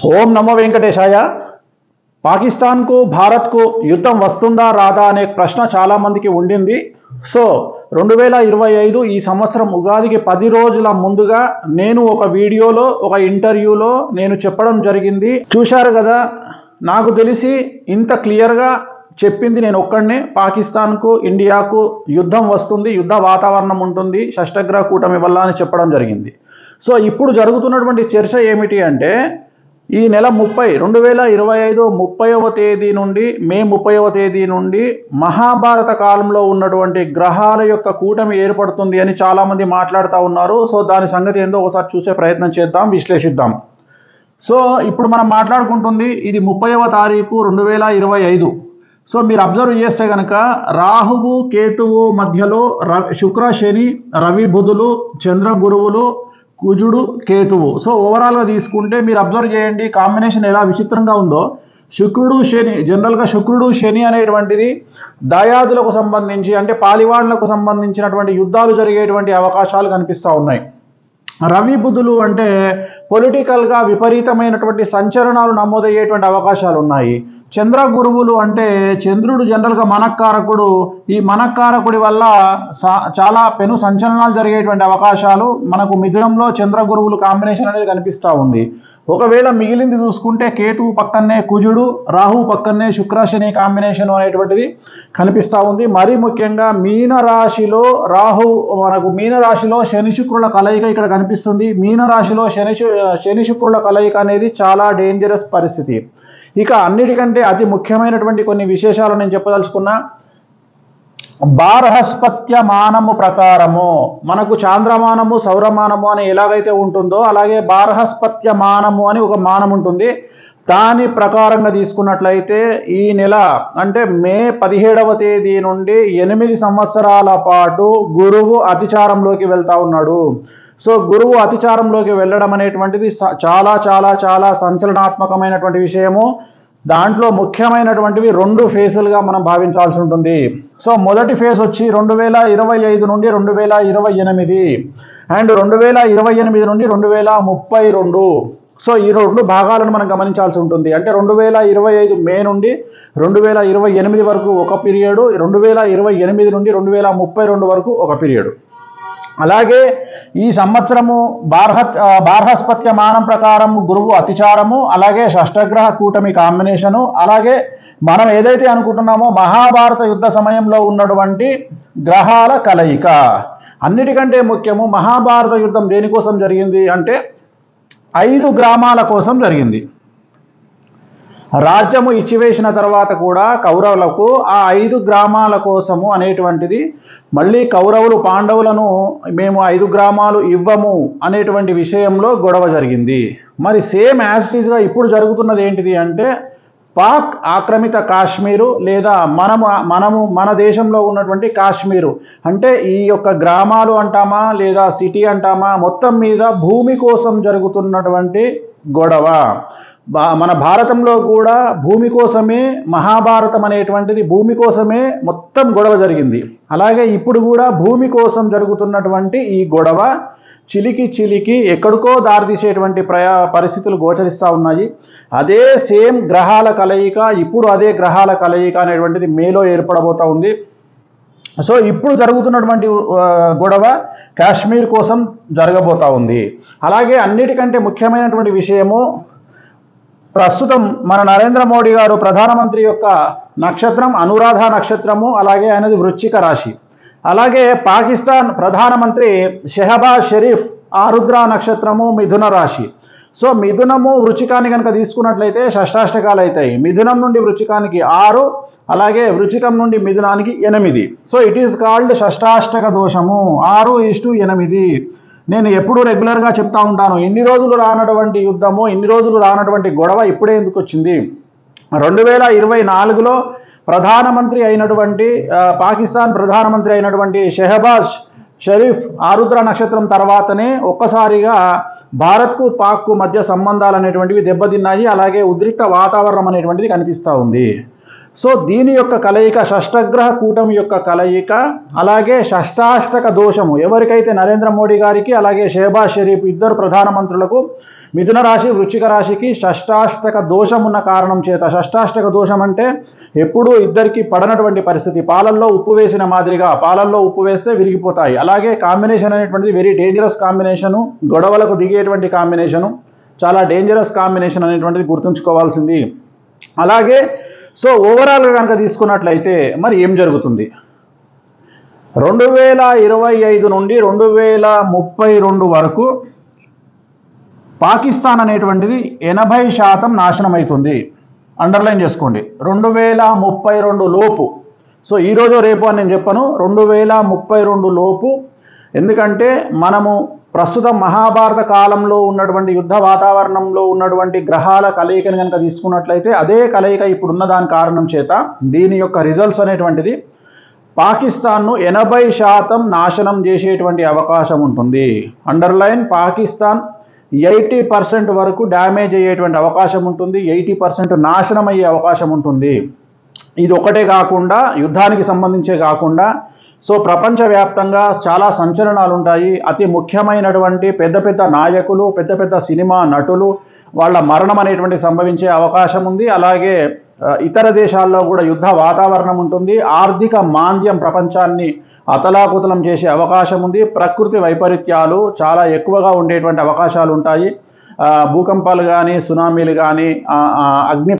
ఓం నమో వెంకటేశాయ. పాకిస్తాన్కు భారత్కు యుద్ధం వస్తుందా రాదా అనే ప్రశ్న చాలామందికి ఉండింది. సో 2025 ఈ సంవత్సరం ఉగాదికి 10 రోజుల ముందుగా నేను ఒక వీడియోలో ఒక ఇంటర్వ్యూలో నేను చెప్పడం జరిగింది. చూశారు కదా, నాకు తెలిసి ఇంత క్లియర్గా చెప్పింది నేను ఒక్కడనే. పాకిస్తాన్కు ఇండియాకు యుద్ధం వస్తుంది, యుద్ధ వాతావరణం ఉంటుంది, షష్టగ్రహ కూటమి వల్ల అని చెప్పడం జరిగింది. సో ఇప్పుడు జరుగుతున్నటువంటి చర్చ ఏమిటి అంటే, ఈ నెల 2025 30వ తేదీ నుండి మే 30వ తేదీ నుండి మహాభారత కాలంలో ఉన్నటువంటి గ్రహాల యొక్క కూటమి ఏర్పడుతుంది అని చాలామంది మాట్లాడుతూ ఉన్నారు. సో దాని సంగతి ఏందో ఒకసారి చూసే ప్రయత్నం చేద్దాం, విశ్లేషిద్దాం. సో ఇప్పుడు మనం మాట్లాడుకుంటుంది ఇది 30వ తారీఖు 2025. సో మీరు అబ్జర్వ్ చేస్తే కనుక రాహువు కేతువు మధ్యలో శుక్ర శని రవి బుధులు చంద్ర గురువులు కుజుడు కేతువు. సో ఓవరాల్గా తీసుకుంటే మీరు అబ్జర్వ్ చేయండి కాంబినేషన్ ఎలా విచిత్రంగా ఉందో. శుక్రుడు శని, జనరల్గా శుక్రుడు శని అనేటువంటిది దాయాదులకు సంబంధించి అంటే పాలివాళ్లకు సంబంధించినటువంటి యుద్ధాలు జరిగేటువంటి అవకాశాలు కనిపిస్తూ ఉన్నాయి. రవి బుధులు అంటే పొలిటికల్గా విపరీతమైనటువంటి సంచలనాలు నమోదయ్యేటువంటి అవకాశాలు ఉన్నాయి. చంద్ర గురువులు అంటే చంద్రుడు జనరల్గా మనక్కారకుడు. ఈ మనక్కారకుడి వల్ల చాలా పెను సంచలనాలు జరిగేటువంటి అవకాశాలు మనకు మిథునంలో చంద్ర గురువులు కాంబినేషన్ అనేది కనిపిస్తూ ఉంది. ఒకవేళ మిగిలింది చూసుకుంటే కేతువు పక్కనే కుజుడు, రాహువు పక్కనే శుక్ర శని కాంబినేషన్ అనేటువంటిది కనిపిస్తూ ఉంది. మరీ ముఖ్యంగా మీనరాశిలో మీనరాశిలో శని శుక్రుల కలయిక ఇక్కడ కనిపిస్తుంది. మీనరాశిలో శని శుక్రుల కలయిక అనేది చాలా డేంజరస్ పరిస్థితి. ఇక అన్నిటికంటే అతి ముఖ్యమైనటువంటి కొన్ని విశేషాలు నేను చెప్పదలుచుకున్నా. బార్హస్పత్య మానము ప్రకారము మనకు చాంద్రమానము సౌరమానము అని ఎలాగైతే ఉంటుందో అలాగే బార్హస్పత్య మానము అని ఒక మానం ఉంటుంది. దాని ప్రకారంగా తీసుకున్నట్లయితే ఈ నెల అంటే మే 17వ తేదీ నుండి 8 సంవత్సరాల పాటు గురువు అతిచారంలోకి వెళ్తా ఉన్నాడు. సో గురువు అతిచారంలోకి వెళ్ళడం అనేటువంటిది చాలా చాలా చాలా సంచలనాత్మకమైనటువంటి విషయము. దాంట్లో ముఖ్యమైనటువంటివి 2 ఫేజులుగా మనం భావించాల్సి ఉంటుంది. సో మొదటి ఫేజ్ వచ్చి 2025 నుండి 2028 అండ్ 2028 నుండి 2032. సో ఈ 2 భాగాలను మనం గమనించాల్సి ఉంటుంది. అంటే 2025 మే నుండి 2028 వరకు ఒక పీరియడ్, 2028 నుండి 2032 వరకు ఒక పీరియడ్. అలాగే ఈ సంవత్సరము బార్హస్పత్య మానం ప్రకారం గురువు అతిచారము, అలాగే షష్టగ్రహ కూటమి కాంబినేషను, అలాగే మనం ఏదైతే అనుకుంటున్నామో మహాభారత యుద్ధ సమయంలో ఉన్నటువంటి గ్రహాల కలయిక. అన్నిటికంటే ముఖ్యము మహాభారత యుద్ధం దేనికోసం జరిగింది అంటే 5 గ్రామాల కోసం జరిగింది. రాజ్యము ఇచ్చివేసిన తర్వాత కూడా కౌరవులకు ఆ 5 గ్రామాల కోసము అనేటువంటిది మళ్ళీ కౌరవులు పాండవులను మేము 5 గ్రామాలు ఇవ్వము అనేటువంటి విషయంలో గొడవ జరిగింది. మరి సేమ్ యాజ్ ఇట్ ఈస్గా ఇప్పుడు జరుగుతున్నది ఏంటిది అంటే పాక్ ఆక్రమిత కాశ్మీరు లేదా మన దేశంలో ఉన్నటువంటి కాశ్మీరు అంటే ఈ యొక్క గ్రామాలు అంటామా లేదా సిటీ అంటామా మొత్తం మీద భూమి కోసం జరుగుతున్నటువంటి గొడవ. మన భారతంలో కూడా భూమి కోసమే మహాభారతం అనేటువంటిది భూమి కోసమే మొత్తం గొడవ జరిగింది. అలాగే ఇప్పుడు కూడా భూమి కోసం జరుగుతున్నటువంటి ఈ గొడవ చిలికి ఎక్కడికో దారితీసేటువంటి పరిస్థితులు గోచరిస్తూ ఉన్నాయి. అదే సేమ్ గ్రహాల కలయిక ఇప్పుడు అదే గ్రహాల కలయిక అనేటువంటిది మేలో ఏర్పడబోతూ ఉంది. సో ఇప్పుడు జరుగుతున్నటువంటి గొడవ కాశ్మీర్ కోసం జరగబోతూ ఉంది. అలాగే అన్నిటికంటే ముఖ్యమైనటువంటి విషయము ప్రస్తుతం మన నరేంద్ర మోడీ గారు ప్రధానమంత్రి యొక్క నక్షత్రం అనురాధ నక్షత్రము, అలాగే ఆయనది వృశ్చిక రాశి. అలాగే పాకిస్తాన్ ప్రధానమంత్రి షెహబాజ్ షరీఫ్ ఆరుద్ర నక్షత్రము మిథున రాశి. సో మిథునము వృశ్చికాన్ని కనుక తీసుకున్నట్లయితే షష్టాష్టకాలు అవుతాయి. మిథునం నుండి వృశ్చికానికి 6, అలాగే వృశ్చికం నుండి మిథునానికి 8. సో ఇట్ ఈస్ కాల్డ్ షష్టాష్టక దోషము 6:8. నేను ఎప్పుడూ రెగ్యులర్గా చెప్తా ఉంటాను, ఇన్ని రోజులు రానటువంటి యుద్ధము, ఇన్ని రోజులు రానటువంటి గొడవ ఇప్పుడే ఎందుకు వచ్చింది. 2024లో ప్రధానమంత్రి అయినటువంటి పాకిస్తాన్ ప్రధానమంత్రి అయినటువంటి షెహబాజ్ షరీఫ్ ఆరుద్ర నక్షత్రం తర్వాతనే ఒక్కసారిగా భారత్కు పాక్కు మధ్య సంబంధాలు అనేటువంటివి దెబ్బతిన్నాయి. అలాగే ఉద్రిక్త వాతావరణం అనేటువంటిది కనిపిస్తూ ఉంది. సో దీని యొక్క కలయిక షష్టగ్రహ కూటమి యొక్క కలయిక, అలాగే షష్టాష్టక దోషము ఎవరికైతే నరేంద్ర మోడీ గారికి అలాగే షెహబాజ్ షరీఫ్ ఇద్దరు ప్రధానమంత్రులకు మిథున రాశి వృశ్చిక రాశికి షష్టాష్టక దోషం ఉన్న కారణం చేత, షష్టాష్టక దోషం అంటే ఎప్పుడూ ఇద్దరికి పడనటువంటి పరిస్థితి, పాలల్లో ఉప్పు వేసిన మాదిరిగా, పాలల్లో ఉప్పు వేస్తే విరిగిపోతాయి. అలాగే కాంబినేషన్ అనేటువంటిది వెరీ డేంజరస్ కాంబినేషను, గొడవలకు దిగేటువంటి కాంబినేషను, చాలా డేంజరస్ కాంబినేషన్ అనేటువంటిది గుర్తుంచుకోవాల్సింది. అలాగే సో ఓవరాల్గా కనుక తీసుకున్నట్లయితే మరి ఏం జరుగుతుంది, 2025 నుండి 2032 వరకు పాకిస్తాన్ అనేటువంటిది 80% నాశనం అవుతుంది. అండర్లైన్ చేసుకోండి, 2032 లోపు. సో ఈరోజు రేపు అని నేను చెప్పను, 2032 లోపు. ఎందుకంటే మనము ప్రస్తుతం మహాభారత కాలంలో ఉన్నటువంటి యుద్ధ వాతావరణంలో ఉన్నటువంటి గ్రహాల కలయికని కనుక తీసుకున్నట్లయితే అదే కలయిక ఇప్పుడున్న దాని కారణం చేత దీని యొక్క రిజల్ట్స్ అనేటువంటిది పాకిస్తాన్ను 80% నాశనం చేసేటువంటి అవకాశం ఉంటుంది. అండర్లైన్, పాకిస్తాన్ 80% వరకు డ్యామేజ్ అయ్యేటువంటి అవకాశం ఉంటుంది, 80% నాశనం అయ్యే అవకాశం ఉంటుంది. ఇది ఒకటే కాకుండా, యుద్ధానికి సంబంధించే కాకుండా సో ప్రపంచవ్యాప్తంగా చాలా సంచలనాలు ఉంటాయి. అతి ముఖ్యమైనటువంటి పెద్ద పెద్ద నాయకులు, పెద్ద పెద్ద సినిమా నటులు వాళ్ళ మరణం అనేటువంటి సంభవించే అవకాశం ఉంది. అలాగే ఇతర దేశాల్లో కూడా యుద్ధ వాతావరణం ఉంటుంది. ఆర్థిక మాంద్యం ప్రపంచాన్ని అతలాకుతలం చేసే అవకాశం ఉంది. ప్రకృతి వైపరీత్యాలు చాలా ఎక్కువగా ఉండేటువంటి అవకాశాలు ఉంటాయి. భూకంపాలు కానీ, సునామీలు కానీ, అగ్ని